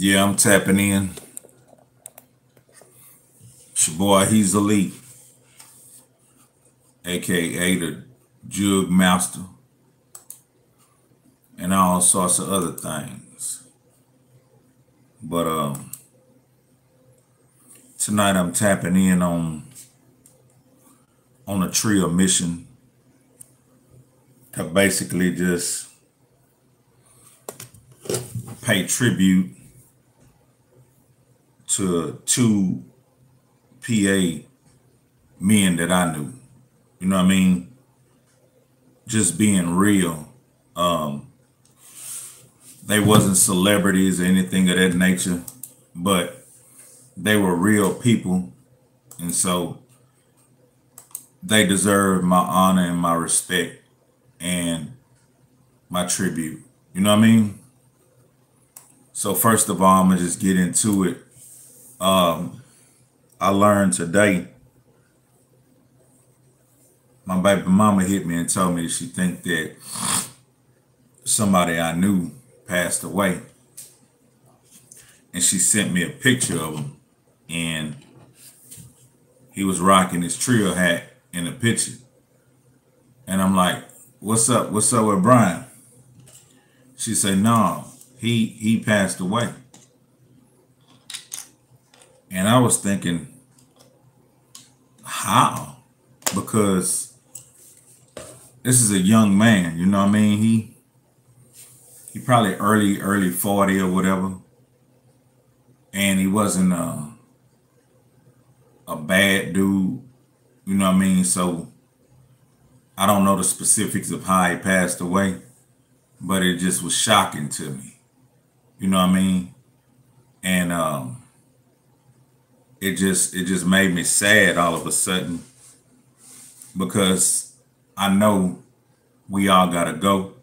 Yeah, I'm tapping in. It's your boy Hezeleo, aka the Jug Master, and all sorts of other things. But tonight I'm tapping in on a trio mission to basically just pay tribute to two PA men that I knew. You know what I mean? Just being real. They wasn't celebrities or anything of that nature, but they were real people, and so they deserve my honor and my respect and my tribute. You know what I mean? So first of all, I'm gonna just get into it. I learned today, my baby mama hit me and told me she think that somebody I knew passed away. And she sent me a picture of him, and he was rocking his trio hat in the picture. And I'm like, what's up? What's up with Brian? She said, no, he passed away. And I was thinking, how? Because this is a young man, you know what I mean? He probably early 40 or whatever. And he wasn't a bad dude, you know what I mean? So I don't know the specifics of how he passed away, but it just was shocking to me, you know what I mean? And it just made me sad all of a sudden, because I know we all gotta go,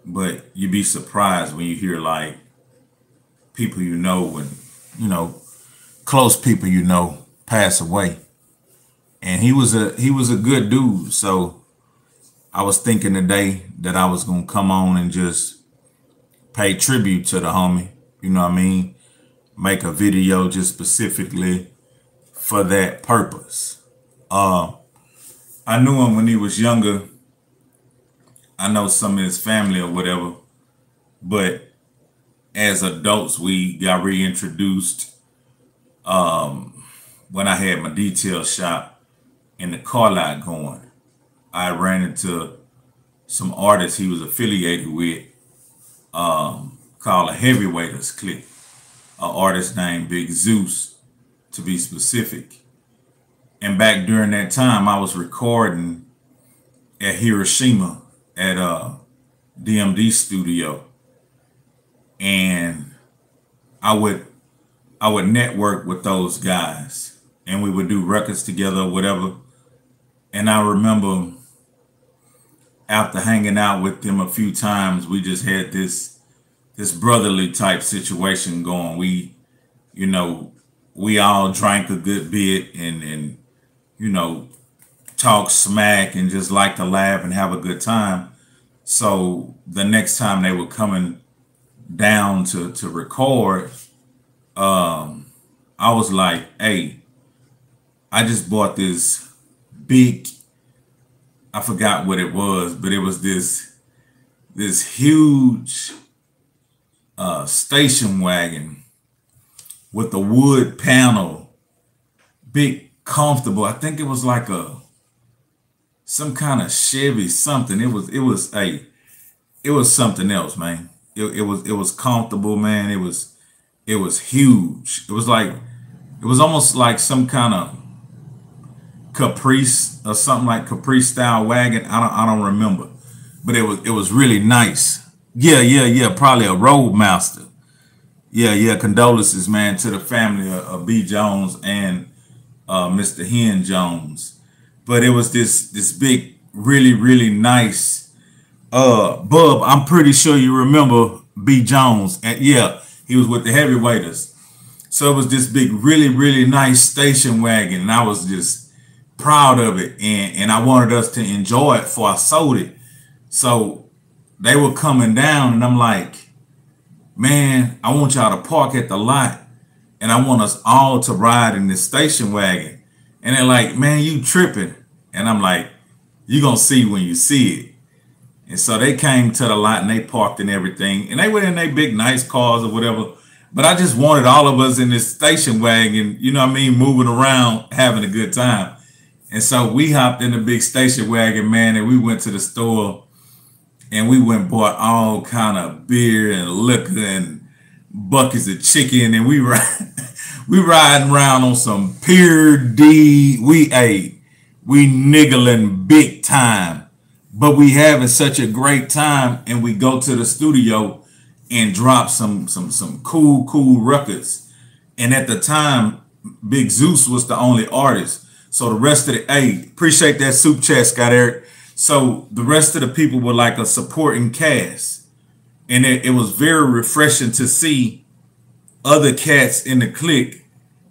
but you'd be surprised when you hear like people you know and, you know, close people you know pass away. And he was a good dude. So I was thinking today that I was gonna come on and just pay tribute to the homie, you know what I mean? Make a video just specifically for that purpose. I knew him when he was younger. I know some of his family or whatever, but as adults, we got reintroduced when I had my detail shop and the car lot going. I ran into some artists he was affiliated with, called a Heavyweighters Clique, an artist named Big Zeus, to be specific. And back during that time, I was recording at Hiroshima at DMD studio, and I would network with those guys, and we would do records together or whatever. And I remember after hanging out with them a few times, we just had this brotherly type situation going. We, you know, we all drank a good bit and you know, talk smack and just like to laugh and have a good time. So the next time they were coming down to record, I was like, hey, I just bought this big, I forgot what it was, but it was this huge station wagon with a wood panel, big, comfortable. I think it was like some kind of Chevy something. It was something else, man. It was comfortable, man. It was huge. It was almost like some kind of Caprice or something, like Caprice style wagon. I don't remember, but it was really nice. Yeah. Probably a Roadmaster. Yeah. Condolences, man, to the family of B. Jones and Mr. Hen Jones. But it was this big, really nice Bub. I'm pretty sure you remember B. Jones. And yeah, he was with the Heavyweighters. So it was this big, really nice station wagon, and I was just proud of it, and I wanted us to enjoy it before I sold it. So they were coming down, and I'm like, man, I want y'all to park at the lot and I want us all to ride in this station wagon. And they're like, man, you tripping. And I'm like, you gonna see when you see it. And so they came to the lot and they parked and everything. And they were in their big nice cars or whatever. But I just wanted all of us in this station wagon, you know what I mean, moving around, having a good time. And so we hopped in the big station wagon, man, and we went to the store and we went and bought all kind of beer and liquor and buckets of chicken. And we riding around on some pure D. We ate. We niggling big time. But we having such a great time, and we go to the studio and drop some cool records. And at the time, Big Zeus was the only artist. So the rest of the, hey, appreciate that soup chat, Scott Eric. So the rest of the people were like a supporting cast. And it was very refreshing to see other cats in the clique,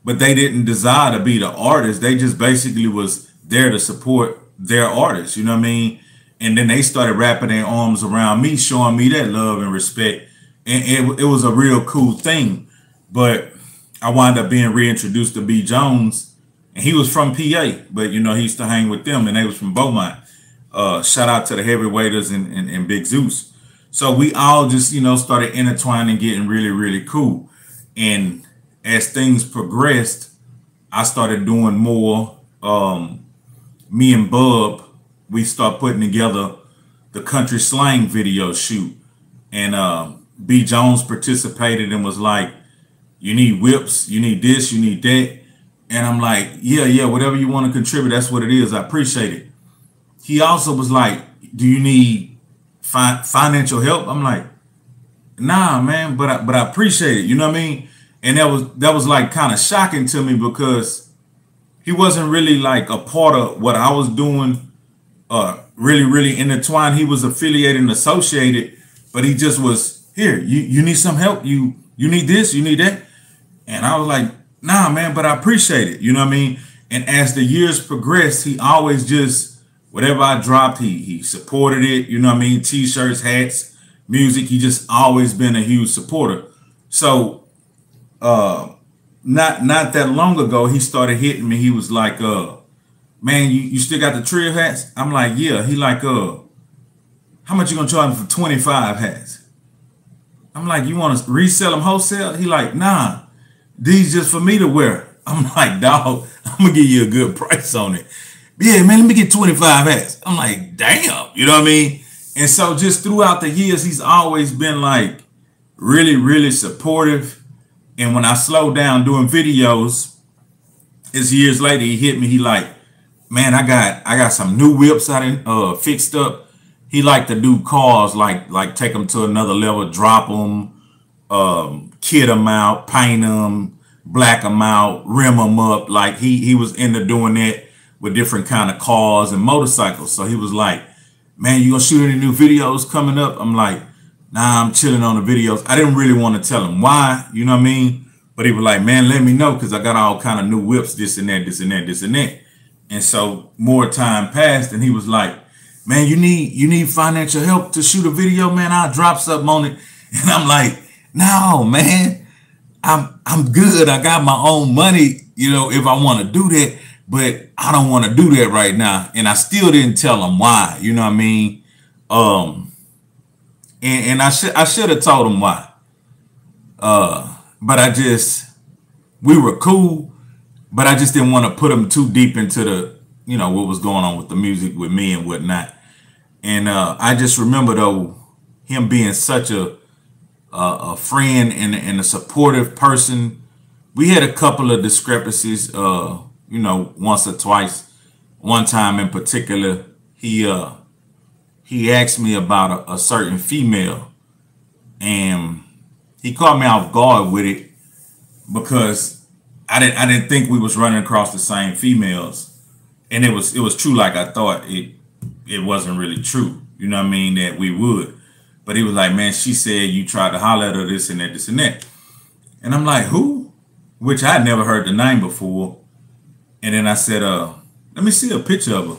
but they didn't desire to be the artist. They just basically was there to support their artists, you know what I mean? And then they started wrapping their arms around me, showing me that love and respect. And it was a real cool thing. But I wound up being reintroduced to B. Jones, and he was from PA, but you know, he used to hang with them, and they was from Beaumont. Shout out to the heavyweighters and Big Zeus. So we all just, you know, started intertwining, getting really, really cool. And as things progressed, I started doing more. Me and Bub, we start putting together the country slang video shoot. And B. Jones participated and was like, you need whips, you need this, you need that. And I'm like, yeah, whatever you want to contribute, that's what it is. I appreciate it. He also was like, do you need financial help? I'm like, nah, man, but I appreciate it. You know what I mean? And that was like kind of shocking to me, because he wasn't really like a part of what I was doing, really intertwined. He was affiliated and associated, but he just was, here, you need some help. You need this, you need that. And I was like, nah, man, but I appreciate it. You know what I mean? And as the years progressed, he always just, whatever I dropped, he supported it. You know what I mean? T-shirts, hats, music. He just always been a huge supporter. So not that long ago, he started hitting me. He was like, man, you still got the trio hats? I'm like, yeah. He like, how much you gonna charge me for 25 hats? I'm like, you want to resell them wholesale? He like, nah, these just for me to wear. I'm like, dog, I'm gonna give you a good price on it. Yeah, man, let me get 25 hats. I'm like, damn, you know what I mean? And so just throughout the years, he's always been like really, really supportive. And when I slowed down doing videos, it's years later, he hit me. He like, man, I got some new whips I done fixed up. He like to do cars, like take them to another level, drop them, kit them out, paint them, black them out, rim them up. Like he was into doing that with different kind of cars and motorcycles. So he was like, man, you gonna shoot any new videos coming up? I'm like, nah, I'm chilling on the videos. I didn't really want to tell him why, you know what I mean? But he was like, man, let me know, because I got all kind of new whips, this and that, this and that, this and that. And so more time passed, and he was like, man, you need financial help to shoot a video, man. I'll drop something on it. And I'm like, no, man, I'm good. I got my own money, you know, if I want to do that, but I don't want to do that right now. And I still didn't tell him why, you know what I mean? And I should have told him why. But we were cool, but I just didn't want to put him too deep into the, you know, what was going on with the music with me and whatnot. And I just remember, though, him being such a friend and a supportive person. We had a couple of discrepancies, you know, once or twice. One time in particular, he asked me about a certain female, and he caught me off guard with it, because I didn't think we was running across the same females, and it was true like I thought. It wasn't really true, you know what I mean, that we would. But he was like, man, she said you tried to holler at her, this and that, this and that. And I'm like, who? Which I had never heard the name before. And then I said, let me see a picture of her.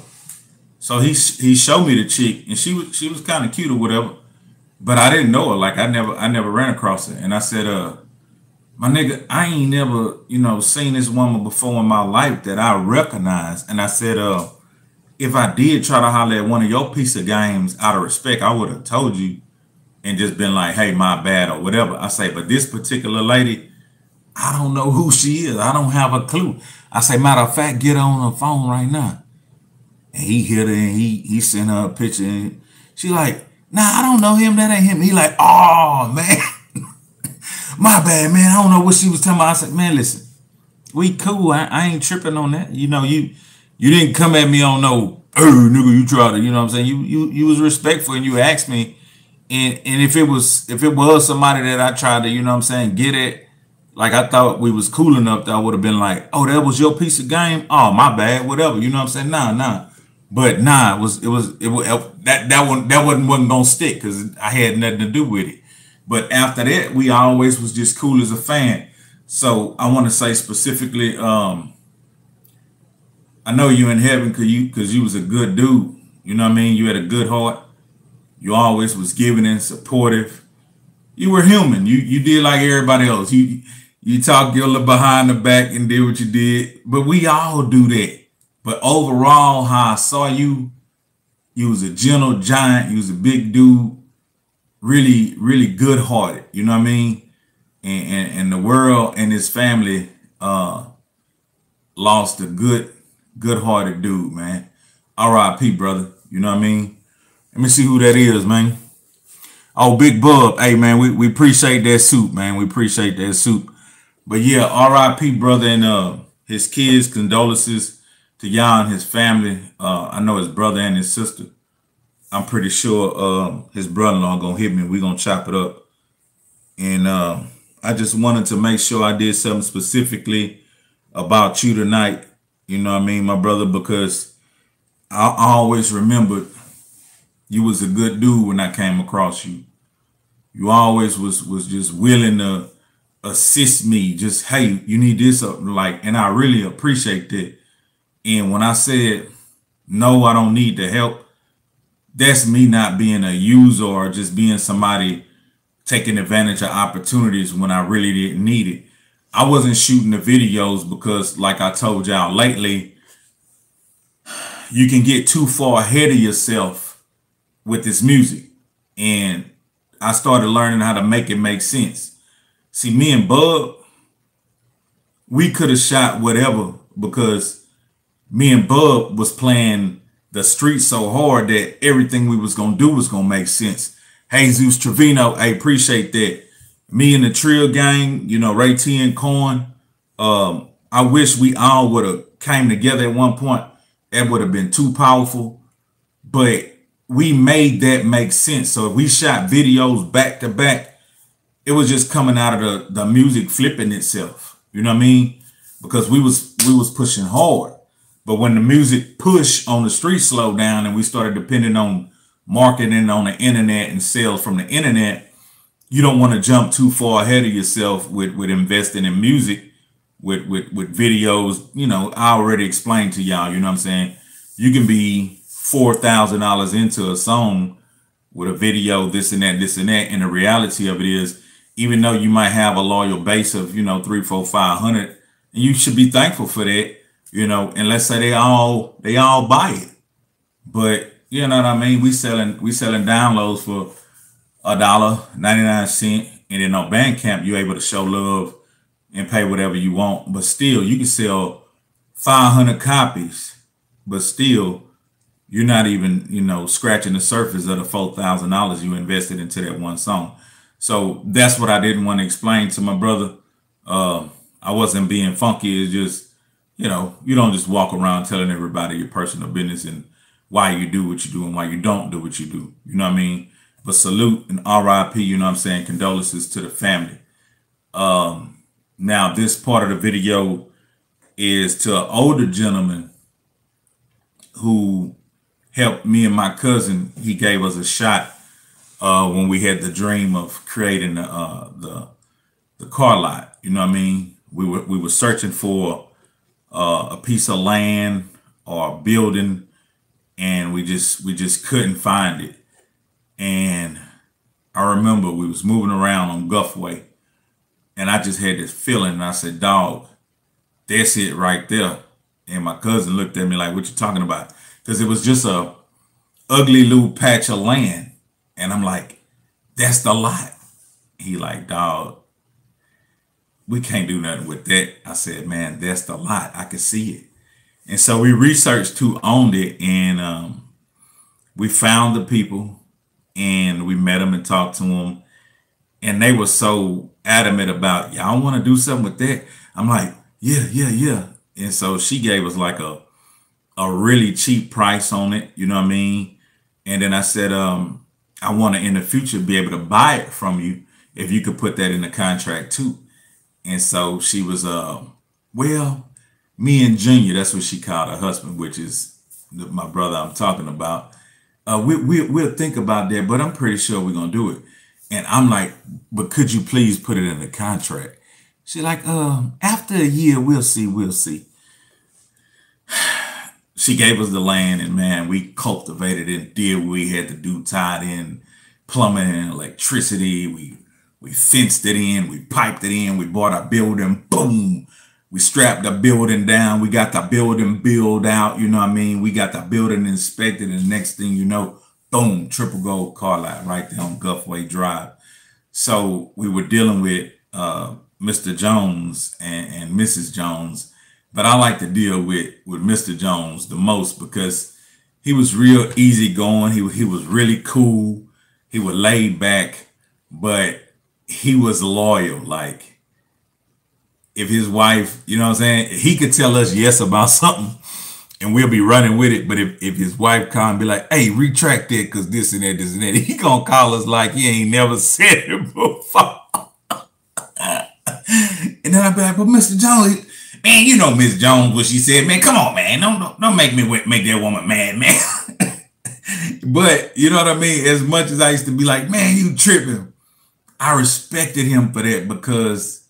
So he showed me the chick, and she was kind of cute or whatever. but I didn't know her. Like I never ran across her. And I said, my nigga, I ain't never, seen this woman before in my life that I recognize. And I said, if I did try to holler at one of your piece of games out of respect, I would have told you and just been like, hey, my bad or whatever. I say, but this particular lady, I don't know who she is. I don't have a clue. I say, matter of fact, get her on her phone right now. And he hit her and he sent her a picture and she like, nah, I don't know him. That ain't him. He like, oh man, my bad, man. I don't know what she was talking about. I said, man, listen, we cool. I ain't tripping on that. You didn't come at me on no, hey nigga, you tried to, you know what I'm saying? You was respectful and you asked me. And if it was somebody that I tried to, you know what I'm saying, get at, like I thought we was cool enough that I would have been like, oh, that was your piece of game. Oh, my bad, whatever. You know what I'm saying? Nah. But nah, that wasn't gonna stick because I had nothing to do with it. But after that, we always was just cool as a fan. So I want to say specifically, I know you in heaven because you was a good dude. You know what I mean? You had a good heart. You always was giving and supportive. You were human. You did like everybody else. You talked your little behind the back and did what you did. But we all do that. But overall, how I saw you, you was a gentle giant. You was a big dude, really, really good hearted. You know what I mean? And the world and his family lost a good hearted dude, man. R.I.P. brother. You know what I mean? Let me see who that is, man. Oh, Big Bub. Hey, man, we appreciate that soup, man. We appreciate that soup. But yeah, R.I.P. brother and his kids, condolences to y'all and his family. I know his brother and his sister. I'm pretty sure his brother-in-law gonna hit me. We gonna chop it up. And I just wanted to make sure I did something specifically about you tonight. You know what I mean, my brother, because I always remembered you was a good dude when I came across you. You always was just willing to assist me. Just, hey, you need this up, like, and I really appreciate that. And when I said, no, I don't need the help, that's me not being a user or just being somebody taking advantage of opportunities when I really didn't need it. I wasn't shooting the videos because, like I told y'all lately, you can get too far ahead of yourself with this music. And I started learning how to make it make sense. See, me and Bub, we could have shot whatever because me and Bub was playing the street so hard that everything we was going to do was going to make sense. Jesus Trevino, I appreciate that. Me and the Trill gang, Ray T and Corn. I wish we all would have came together at one point. That would have been too powerful. But we made that make sense. So if we shot videos back to back, it was just coming out of the music flipping itself. You know what I mean? Because we was pushing hard. But when the music push on the street slowed down and we started depending on marketing on the internet and sales from the internet, you don't want to jump too far ahead of yourself with investing in music, with videos. I already explained to y'all, you know what I'm saying? You can be $4,000 into a song with a video, this and that. And the reality of it is, even though you might have a loyal base of, 3, 4, 500, and you should be thankful for that, and let's say they all buy it. But you know what I mean? We selling downloads for $1.99, and then on Bandcamp, you're able to show love and pay whatever you want. But still, you can sell 500 copies, but still, you're not even, scratching the surface of the $4,000 you invested into that one song. So that's what I didn't want to explain to my brother. I wasn't being funky. It's just, you don't just walk around telling everybody your personal business and why you do what you do and why you don't do what you do. You know what I mean? But salute and RIP, you know what I'm saying? Condolences to the family. Now, this part of the video is to an older gentleman who helped me and my cousin. He gave us a shot when we had the dream of creating the car lot. You know what I mean? We were searching for a piece of land or a building, and we just couldn't find it. And I remember we was moving around on Guffway, and I just had this feeling, and I said, dog, that's it right there. And my cousin looked at me like, what you talking about? Because it was just a ugly little patch of land. And I'm like, that's the lot. He like, dog, we can't do nothing with that. I said, man, that's the lot. I could see it. And so we researched who owned it, and we found the people, and we met them and talked to them. And they were so adamant about, y'all want to do something with that? I'm like, yeah, yeah, yeah. And so she gave us like a really cheap price on it, you know what I mean? And then I said, I want to in the future be able to buy it from you if you could put that in the contract too. And so she was, well, me and Junior, that's what she called her husband, which is my brother I'm talking about. We'll think about that, but I'm pretty sure we're going to do it. And I'm like, but could you please put it in the contract? She's like, after a year, we'll see, we'll see. She gave us the land, and man, we cultivated and did what we had to do, tied in plumbing and electricity. We fenced it in, we piped it in, we bought our building, boom. We strapped the building down, we got the building built out, you know what I mean? We got the building inspected, and the next thing you know, boom, triple gold car lot right there on Guffway Drive. So we were dealing with Mr. Jones and Mrs. Jones, but I like to deal with Mr. Jones the most because he was real easygoing. He was really cool. He was laid back, but he was loyal. Like if his wife, you know what I'm saying, he could tell us yes about something and we'll be running with it. But if his wife come and be like, hey, retract that because this and that, he gonna call us like he ain't never said it before. And then I'd be like, but Mr. Jones, man, you know Miss Jones, what she said, man, come on, man. Don't make me make that woman mad, man. But you know what I mean? As much as I used to be like, man, you tripping, I respected him for that because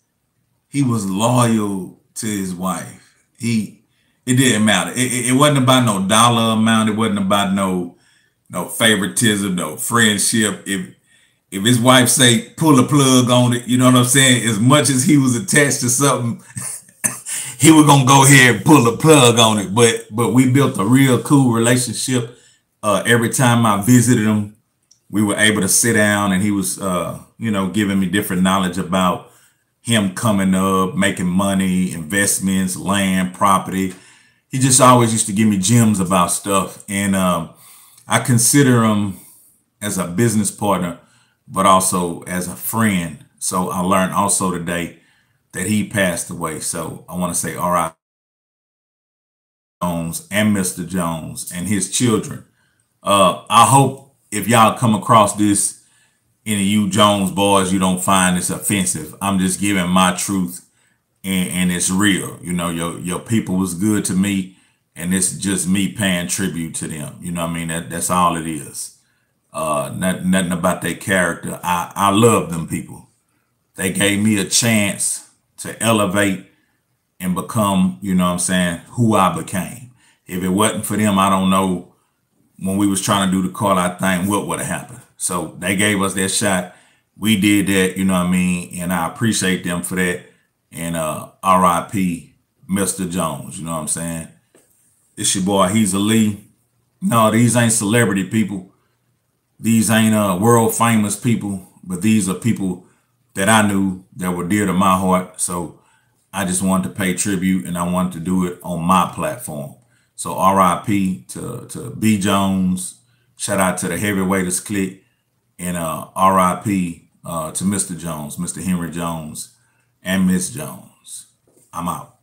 he was loyal to his wife. It didn't matter. It wasn't about no dollar amount. It wasn't about no favoritism, no friendship. If his wife say pull a plug on it, you know what I'm saying? As much as he was attached to something, he was gonna go ahead and pull a plug on it. But we built a real cool relationship. Every time I visited him, we were able to sit down, and he was giving me different knowledge about him coming up, making money, investments, land, property. He just always used to give me gems about stuff. And I consider him as a business partner, but also as a friend. So I learned also today that he passed away. So I want to say R.I. Jones and Mr. Jones and his children. I hope if y'all come across this, any of you Jones boys, you don't find this offensive. I'm just giving my truth, and it's real. You know, your people was good to me, and it's just me paying tribute to them. You know what I mean? That's all it is. Nothing about their character. I love them people. They gave me a chance to elevate and become, you know what I'm saying, who I became. If it wasn't for them, I don't know when we was trying to do the call out thing, what would have happened. So they gave us that shot. We did that, you know what I mean? And I appreciate them for that. And R.I.P. Mr. Jones, you know what I'm saying? It's your boy, Hezeleo. No, these ain't celebrity people. These ain't world famous people, but these are people that I knew that were dear to my heart. So I just wanted to pay tribute, and I wanted to do it on my platform. So R.I.P. to B. Jones. Shout out to the Heavyweighters clique, and R.I.P. to Mr. Jones, Mr. Henry Jones, and Miss Jones. I'm out.